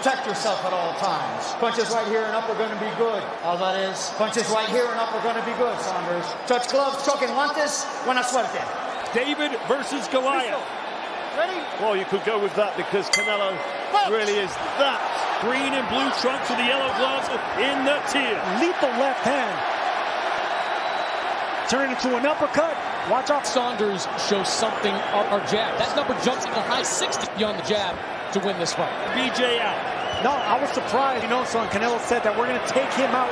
Protect yourself at all times. Punches right here and up are going to be good. Alvarez. Punches right here and up are going to be good, Saunders. Touch gloves, choque guantes, buena suerte. David versus Goliath. Ready? Well, you could go with that because Canelo really is that. Green and blue trunks with the yellow gloves in the teal. Lethal left hand. Turn it into an uppercut. Watch out. Saunders shows something on our jab. That number jumps into high 60 beyond the jab to win this fight. BJ out. No, I was surprised. You know, son, Canelo said that we're going to take him out.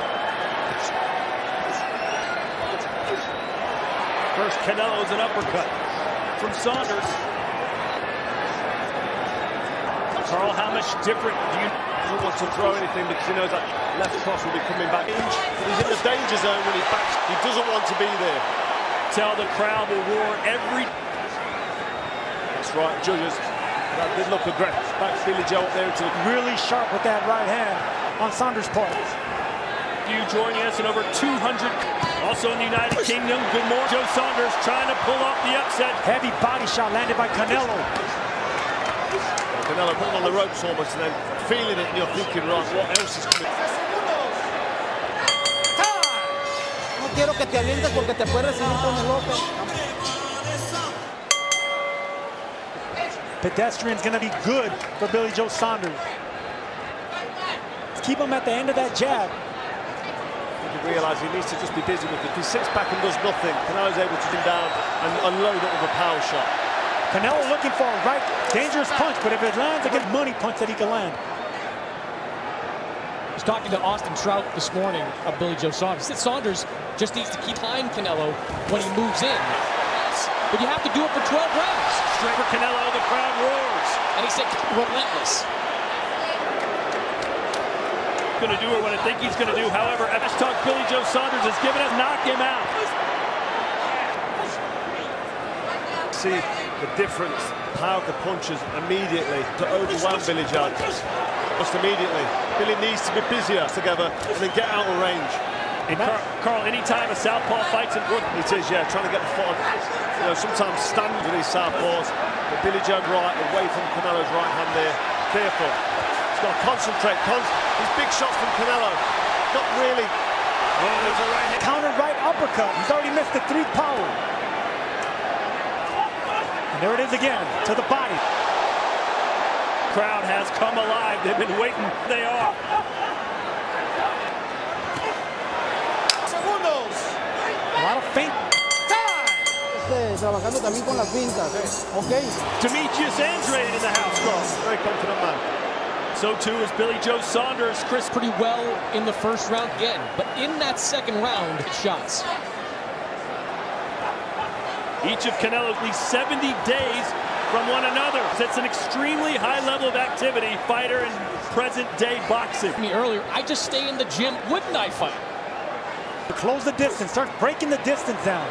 First, Canelo's an uppercut from Saunders. Carl, how much different do you... He doesn't want to throw anything because he knows that left cross will be coming back. But he's in the danger zone when he backs. He doesn't want to be there. Tell the crowd will roar every... That's right, judges. That did look aggressive. Back Billy Joe up there to Really sharp with that right hand on Saunders' part. You joining us in over 200. Also in the United Kingdom, good morning. Joe Saunders trying to pull off the upset. Heavy body shot landed by Canelo. Canelo putting on the ropes almost and then feeling it and you're thinking, right, what else is coming? No quiero que te alientes porque te puedes recibir con el ojo. Pedestrian's going to be good for Billy Joe Saunders. Keep him at the end of that jab. You realise he needs to just be busy with it. If he sits back and does nothing, Canelo's able to come down and unload it with a power shot. Canelo looking for a right dangerous punch, but if it lands, a good money punch that he can land. I was talking to Austin Trout this morning of Billy Joe Saunders. He said Saunders just needs to keep behind Canelo when he moves in. But you have to do it for 12 rounds. Straight for Canelo, the crowd roars. And he said relentless. Going to do what I think he's going to do. However, Evish talk Billy Joe Saunders has given us knock him out. See the difference, power the punches immediately to overwhelm Billy Joe. Just immediately. Billy needs to be busier together and then get out of range. And Carl, anytime a southpaw fights in Brooklyn, it is, yeah, trying to get the foot on. You know, sometimes stand with these southpaws, but Billy Joe right away from Canelo's right hand there. Careful. He's got to concentrate. These big shots from Canelo. Not really. Oh, there's a right hand. Counter right uppercut. He's already missed the 3 power. And there it is again, to the body. Crowd has come alive. They've been waiting. They are. Segundos. A lot of feint. Trabajando también con las pintas, okay? Demetrius Andrade in the house, Carl. Very confident man. So too is Billy Joe Saunders. Chris pretty well in the first round again, but in that second round, shots. Each of Canelo's at least 70 days from one another. That's an extremely high level of activity, fighter in present-day boxing. Me earlier, I just stay in the gym, wouldn't I fight? To close the distance, start breaking the distance down.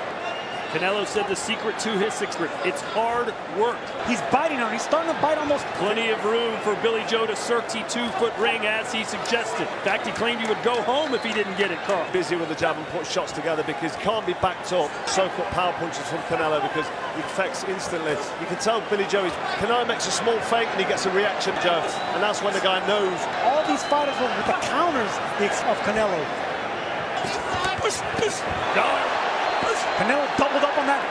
Canelo said the secret to his secret, it's hard work. He's biting on it. He's starting to bite almost. Plenty of room for Billy Joe to cirque 2-foot ring as he suggested. In fact, he claimed he would go home if he didn't get it, Carl. Busy with the jab and put shots together because he can't be backed up. Soak up power punches from Canelo because he affects instantly. You can tell Billy Joe, Canelo makes a small feint and he gets a reaction, Joe. And that's when the guy knows. All these fighters with the counters of Canelo. Canelo doubled up on that.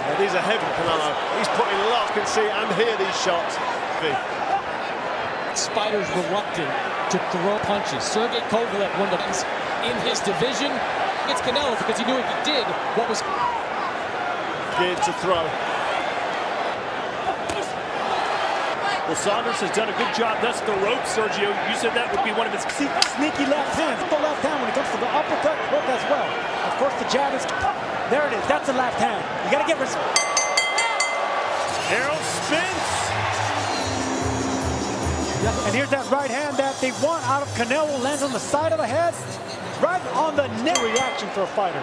Yeah, these are heavy, Canelo. He's putting a lot. You can see and hear these shots. Spider's reluctant to throw punches. Sergey Kovalev, one of the best in his division, gets Canelo because he knew if he did, what was geared to throw. Well, Saunders has done a good job. That's the rope, Sergio. You said that would be one of his sneaky left hands. The left hand when it comes to the uppercut, look as well. Of course, the jab is there. It is. That's the left hand. You got to get respect. Harold spins. And here's that right hand that they want out of Canelo. Lands on the side of the head, right on the neck. Reaction for a fighter.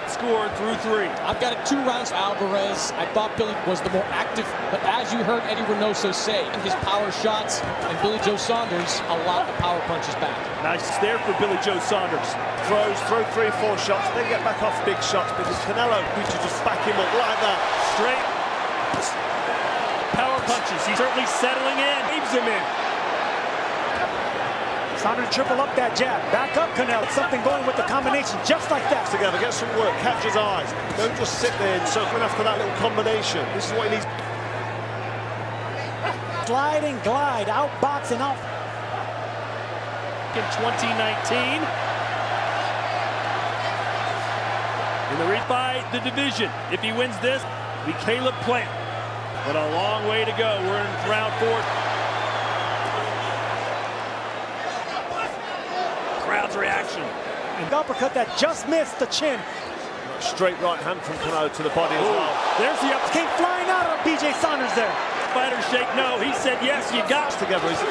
Scored through 3. I've got it 2 rounds. Alvarez. I thought Billy was the more active, but as you heard Eddie Reynoso say, his power shots and Billy Joe Saunders allowed the power punches back. Nice there for Billy Joe Saunders. Throw 3 or 4 shots, then get back off big shots because Canelo, we should just back him up like that. Straight. punches. He's certainly settling in. Leaves him in. Saunders triple up that jab. Back up, Canelo. Something going with the combination, just like that. Together, get some work, catch his eyes. Don't just sit there and circle after that little combination. This is what he needs. Slide and glide, outbox and out. In 2019. In the race by the division. If he wins this, the Caleb Plant. But a long way to go. We're in round 4. Crowd's reaction. And uppercut that just missed the chin. Straight right hand from Canelo to the body as well. There's the up. Came flying out of BJ Saunders there. Fighter shake no. He said yes, you got Together, he's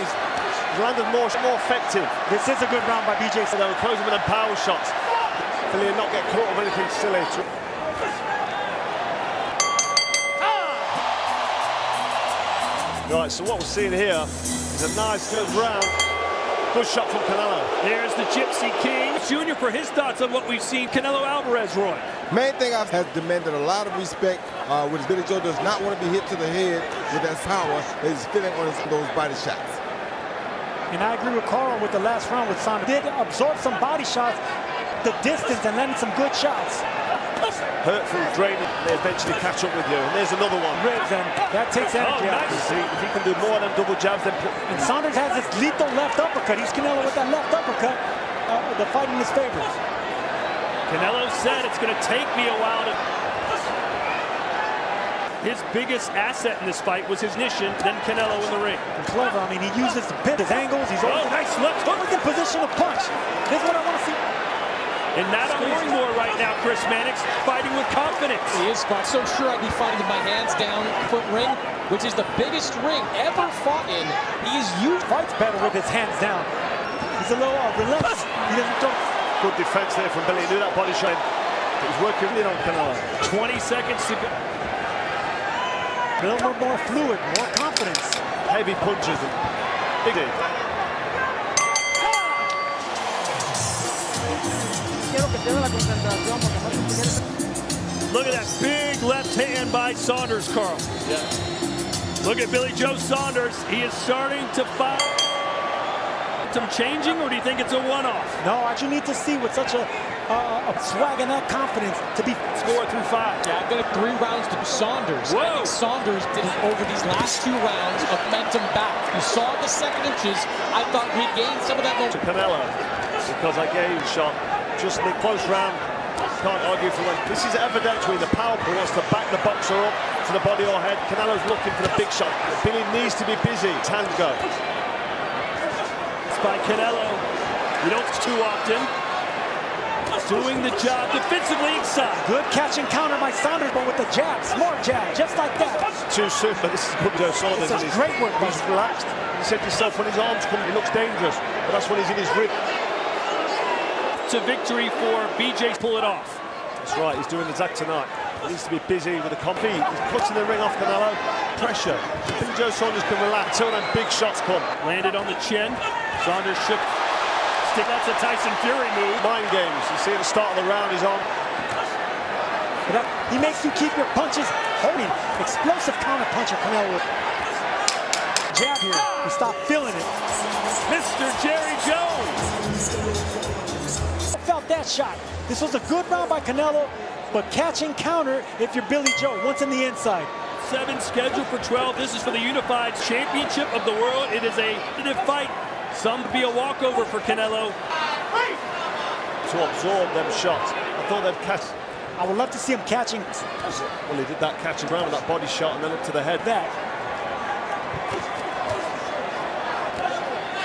landed more effective. This is a good round by BJ. They were closing with them power shots. Billy not get caught with anything silly. Right, so what we're seeing here is a nice good round. Good shot from Canelo. There's the Gypsy King. Junior for his thoughts on what we've seen. Canelo Alvarez, Roy. Main thing has demanded a lot of respect. When Billy Joe does not want to be hit to the head with that power that he's feeling on those body shots. And I agree with Carl with the last round with Saunders. Did absorb some body shots, the distance, and landed some good shots. Hurtful, draining, they eventually catch up with you. And there's another one. Ribs, and that takes energy out. Nice. If he can do more than double jabs, then And Saunders has this lethal left uppercut. He's Canelo with that left uppercut. The fight in his favor. Canelo said it's going to take me a while to... His biggest asset in this fight was his ignition, then Canelo in the ring. And clever. I mean, he uses the pit, his angles. He's nice left hook. in position to punch. This is what I want to see. And not scoring more right now, Chris Mannix, fighting with confidence. He is so sure I'd be fighting with my hands down foot ring, which is the biggest ring ever fought in. He is used. Fights better with his hands down. He's a little relentless. He doesn't throw. good defense there from Billy. He knew that body shot. He was working in on Canelo. 20 seconds to go. A little more fluid, more confidence. Heavy punches. Big hit. Look at that big left hand by Saunders, Carl. Yeah. Look at Billy Joe Saunders. He is starting to fire. Some changing, or do you think it's a one-off? No, you need to see with such a swag and that confidence to be Score through 5. Yeah, I've got 3 rounds to Saunders. Whoa. I think Saunders did it over these last 2 rounds of momentum back. You saw the second inches. I thought we'd gained some of that momentum. Canelo, because I gave a shot just in the close round. Can't argue for that. This is evidentiary. The power who wants to back the boxer up to the body or head. Canelo's looking for the big shot. Billy needs to be busy. His hands go. It's by Canelo. You don't too often. Doing the job defensively inside. good catch and counter by Saunders, but with the jab, smart jab, just like that. Too soon, but this is good Joe Saunders. It's great work. He's relaxed. You said to yourself, when his arms come, he looks dangerous. But that's when he's in his grip. To victory for BJ. Pull it off. That's right, he's doing the exact tonight. He needs to be busy with the compete. He's putting the ring off Canelo. Pressure. I think Joe Saunders can relax till them big shots come. Landed on the chin. Saunders shook. Stick. That's a Tyson Fury move. Mind games. You see at the start of the round, he's on. He makes you keep your punches holding. Explosive counter puncher, Canelo. Jab here. You stop feeling it. Mr. Jerry Jones. Felt that shot. This was a good round by Canelo, but catch and counter if you're Billy Joe. Once in the inside. 7 scheduled for 12. This is for the Unified Championship of the World. It is a competitive fight. Some to be a walkover for Canelo. To absorb them shots. I thought they'd catch. I would love to see him catching. Well, he did that catch and round with that body shot and then up to the head. That.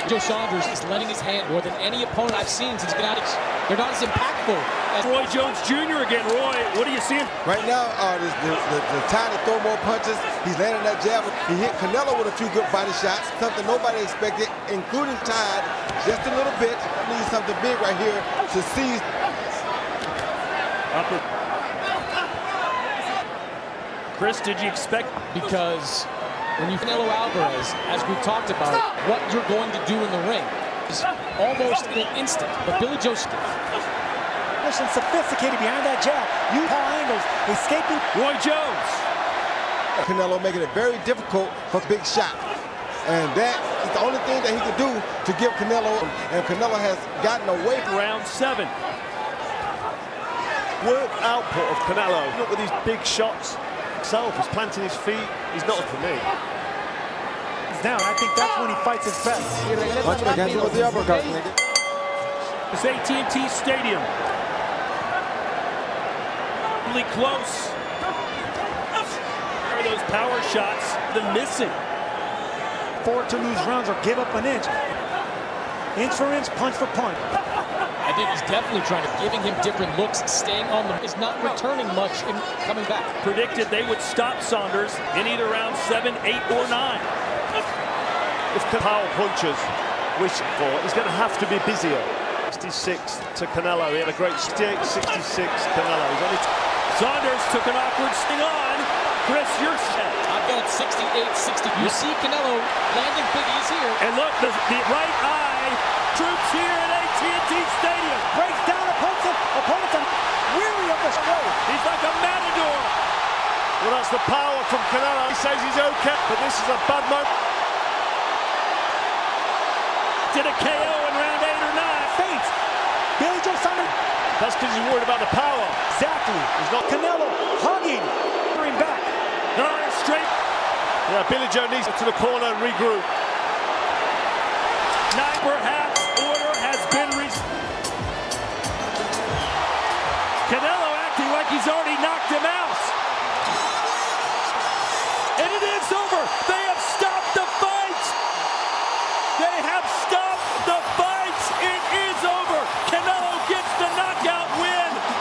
Joe Saunders is letting his hand more than any opponent I've seen since he's been out. They're not as impactful as Roy Jones Jr. again. Roy, what are you seeing? Right now, the time to throw more punches. He's landing that jab. He hit Canelo with a few good body shots, something nobody expected, including Tide, just a little bit. Needs something big right here to seize. Chris, did you expect? because when you Canelo Alvarez, as we've talked about, what you're going to do in the ring is almost in an instant. But Billy Joe Sophisticated behind that jab. You Paul angles, escaping. Roy Jones. Canelo making it very difficult for big shot. And that is the only thing that he could do to give Canelo, and Canelo has gotten away from Round 7. Work output of Canelo. Look at these big shots. Himself is planting his feet. He's not for me. He's down. I think that's when he fights his best. Watch him against with the uppercut, nigga. It's AT&T Stadium. Really close. Where are those power shots? The missing. Forward to lose rounds or give up an inch. Inch for inch, punch for punch. I think he's definitely trying to giving him different looks, staying on them. He's not returning much and coming back. Predicted they would stop Saunders in either round 7, 8, or 9. If power punches, which for, he's going to have to be busier. 66 to Canelo. He had a great 68, 66 Canelo. He's only Saunders took an awkward sting on. Chris, you're set. I've got it 68, 60. You see Canelo landing biggies here. And look, the right eye troops here at AT&T Stadium. Breaks down opponents are weary of this road. He's like a matador. well, that's the power from Canelo. He says he's okay, but this is a bad moment. Did a KO in round 8 or 9. Faints. Billy Joe Saunders. That's because he's worried about the power. Exactly. He's not. Canelo hugging. Bring back. No, straight. Yeah, Billy Joe needs to the corner and regroup. 9 perhaps. Order has been Canelo acting like he's already knocked him out.